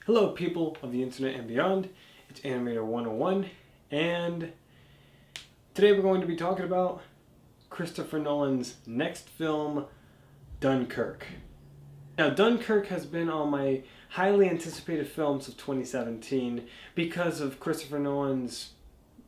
Hello people of the internet and beyond, it's Animator 101, and today we're going to be talking about Christopher Nolan's next film, Dunkirk. Now, Dunkirk has been on my highly anticipated films of 2017 because of Christopher Nolan's,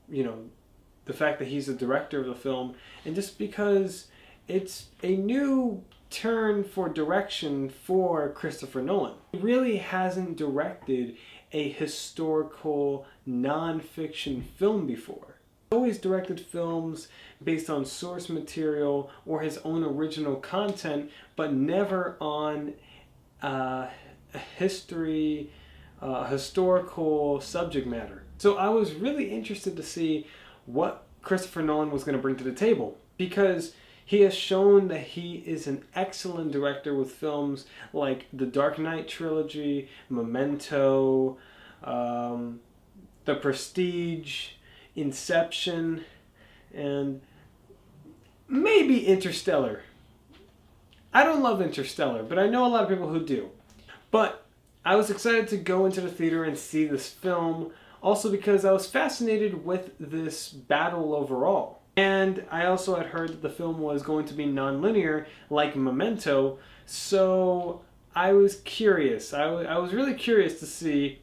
the fact that he's the director of the film, and just because it's a new turn for direction for Christopher Nolan. He really hasn't directed a historical non-fiction film before. He's always directed films based on source material or his own original content, but never on a historical subject matter. So I was really interested to see what Christopher Nolan was going to bring to the table, because he has shown that he is an excellent director with films like the Dark Knight trilogy, Memento, The Prestige, Inception, and maybe Interstellar. I don't love Interstellar, but I know a lot of people who do. But I was excited to go into the theater and see this film, also because I was fascinated with this battle overall. And I also had heard that the film was going to be non-linear, like Memento, so I was curious. I was really curious to see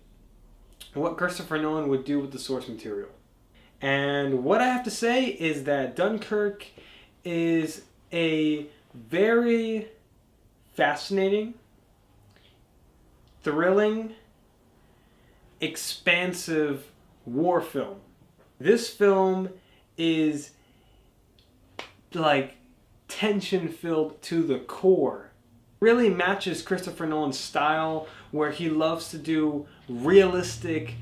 what Christopher Nolan would do with the source material. And what I have to say is that Dunkirk is a very fascinating, thrilling, expansive war film. This film is like tension filled to the core. Really matches Christopher Nolan's style, where he loves to do realistic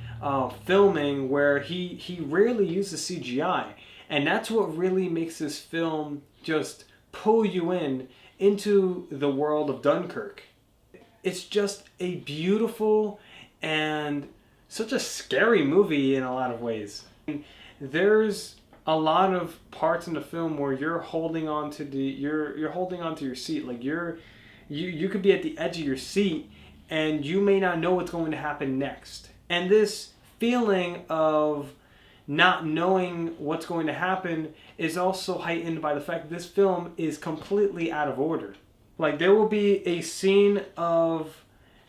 filming where he rarely uses CGI, and that's what really makes this film just pull you into the world of Dunkirk. It's just a beautiful and such a scary movie in a lot of ways. There's a lot of parts in the film where you're holding on to you're holding on to your seat, like you could be at the edge of your seat and you may not know what's going to happen next. And this feeling of not knowing what's going to happen is also heightened by the fact that this film is completely out of order. Like, there will be a scene of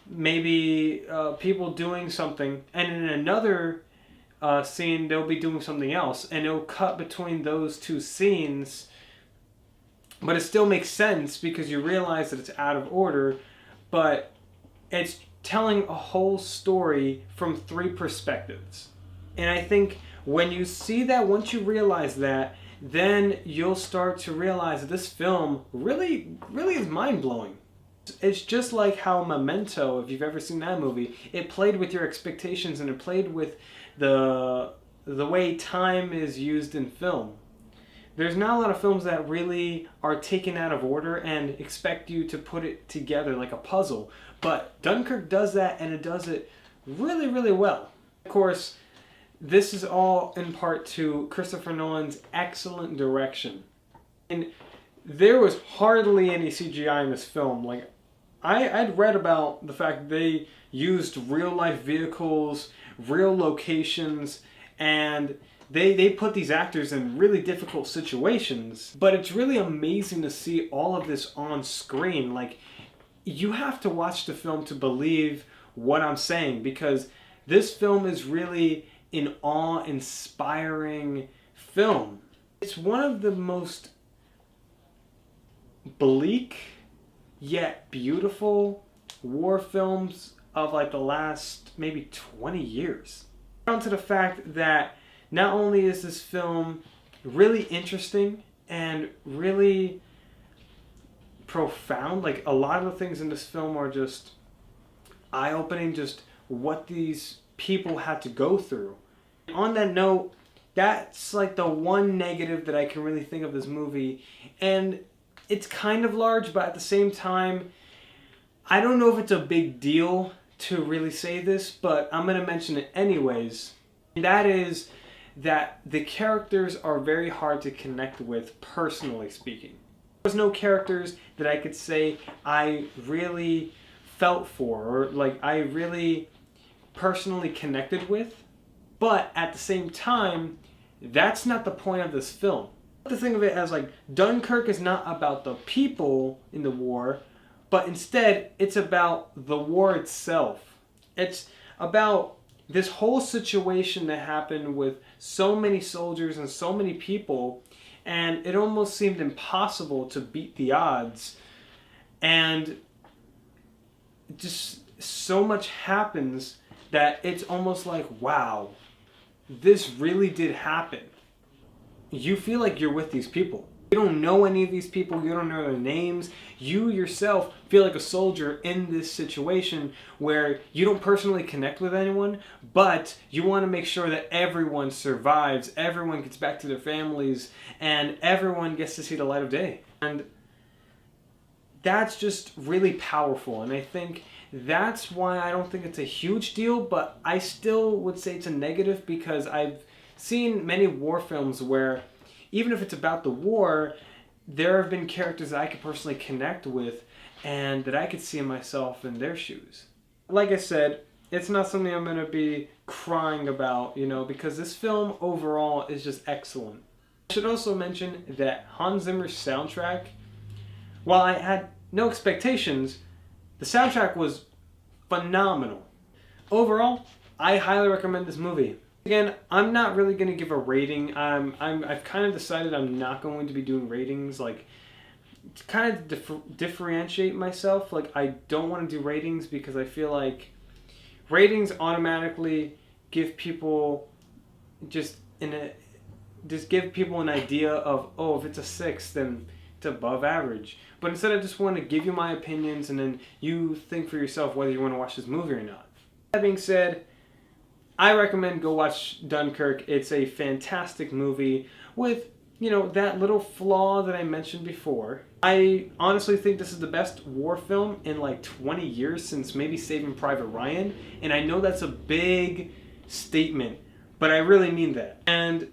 maybe people doing something, and in another scene they'll be doing something else, and it'll cut between those two scenes, but it still makes sense because you realize that it's out of order, but it's telling a whole story from three perspectives. And I think when you see that, once you realize that, then you'll start to realize that this film really is mind-blowing. It's just like how Memento, if you've ever seen that movie, it played with your expectations and it played with the way time is used in film. There's not a lot of films that really are taken out of order and expect you to put it together like a puzzle. But Dunkirk does that, and it does it really well. Of course, this is all in part to Christopher Nolan's excellent direction. And there was hardly any CGI in this film. Like, I'd read about the fact that they used real-life vehicles, real locations, and they put these actors in really difficult situations. But it's really amazing to see all of this on screen. Like, you have to watch the film to believe what I'm saying, because this film is really an awe-inspiring film. It's one of the most bleak yet beautiful war films of like the last maybe 20 years. Down to the fact that not only is this film really interesting and really profound, like a lot of the things in this film are just eye-opening, just what these people had to go through. On that note, That's like the one negative that I can really think of this movie. And it's kind of large, but at the same time, I don't know if it's a big deal to really say this, but I'm going to mention it anyways. And that is that the characters are very hard to connect with, personally speaking. There's no characters that I could say I really felt for, or like I really personally connected with. But at the same time, that's not the point of this film. To think of it as like Dunkirk is not about the people in the war, but instead it's about the war itself. It's about this whole situation that happened with so many soldiers and so many people, and it almost seemed impossible to beat the odds. And just so much happens that it's almost like, wow, this really did happen. You feel like you're with these people. You don't know any of these people. You don't know their names. You yourself feel like a soldier in this situation where you don't personally connect with anyone, but you want to make sure that everyone survives, everyone gets back to their families, and everyone gets to see the light of day. And that's just really powerful. And I think that's why I don't think it's a huge deal, but I still would say it's a negative, because I've seen many war films where even if it's about the war, there have been characters that I could personally connect with and that I could see myself in their shoes. Like I said, it's not something I'm going to be crying about, because this film overall is just excellent. I should also mention that Hans Zimmer's soundtrack, while I had no expectations, the soundtrack was phenomenal. Overall, I highly recommend this movie. Again, I'm not really going to give a rating. I've kind of decided I'm not going to be doing ratings, like, to kind of differentiate myself. Like, I don't want to do ratings because I feel like ratings automatically give people give people an idea of, oh, if it's a 6, then it's above average. But instead, I just want to give you my opinions, and then you think for yourself whether you want to watch this movie or not. That being said, I recommend go watch Dunkirk. It's a fantastic movie with, that little flaw that I mentioned before. I honestly think this is the best war film in like 20 years, since maybe Saving Private Ryan. And I know that's a big statement, but I really mean that. And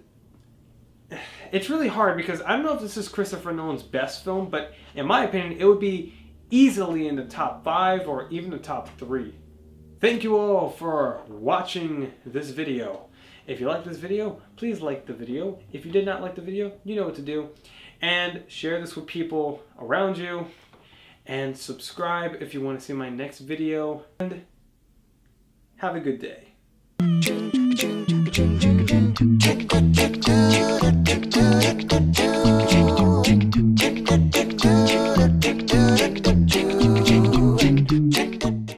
it's really hard because I don't know if this is Christopher Nolan's best film, but in my opinion, it would be easily in the top 5 or even the top 3. Thank you all for watching this video. If you liked this video, please like the video. If you did not like the video, you know what to do. And share this with people around you. And subscribe if you want to see my next video. And have a good day.